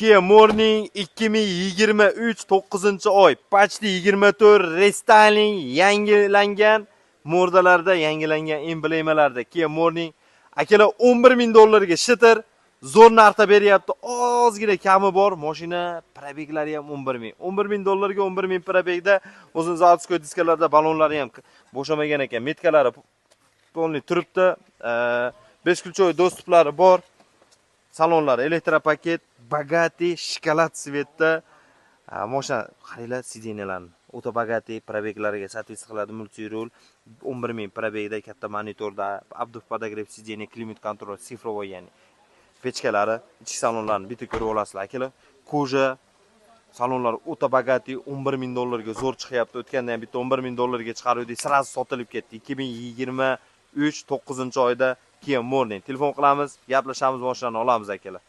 Kia Morning 2023 9-oy, почти 24 restyling yangilangan modellarda, yangilangan emblemalarda Kia Morning akalar $11,000 shitir zo'r narxda beryapti. Ozgina kami bor, mashina probeglari ham $11,000. $11,000 $11,000 probegda o'zini zavodskoy diskalarda balonlari ham bo'shamagan ekan. Metkalari polni turibdi. 5 ключевой dostuplari bor. Salonlari elektropaket, bogati, shokolad svetda. Mashina qaranglar, sideniyalarni. O'ta bogati probeglariga soответствие qiladi, multirul. 11,000 probegda katta monitorda, abduv podogrev sideniya, klimat kontrol, sifrovoy ya'ni. Pechkalari, ichki salonlarni bitta ko'rib olasizlar akalar. Koja salonlar o'ta bogati, $11,000 ga zo'r chiqyapti. O'tganda ham bitta $11,000 ga chiqaruvdik, sraz sotilib ketdi. 2023 9-oyda Kia Morning. Telefon qilamiz, gaplashamiz, mashinani olamiz akalar.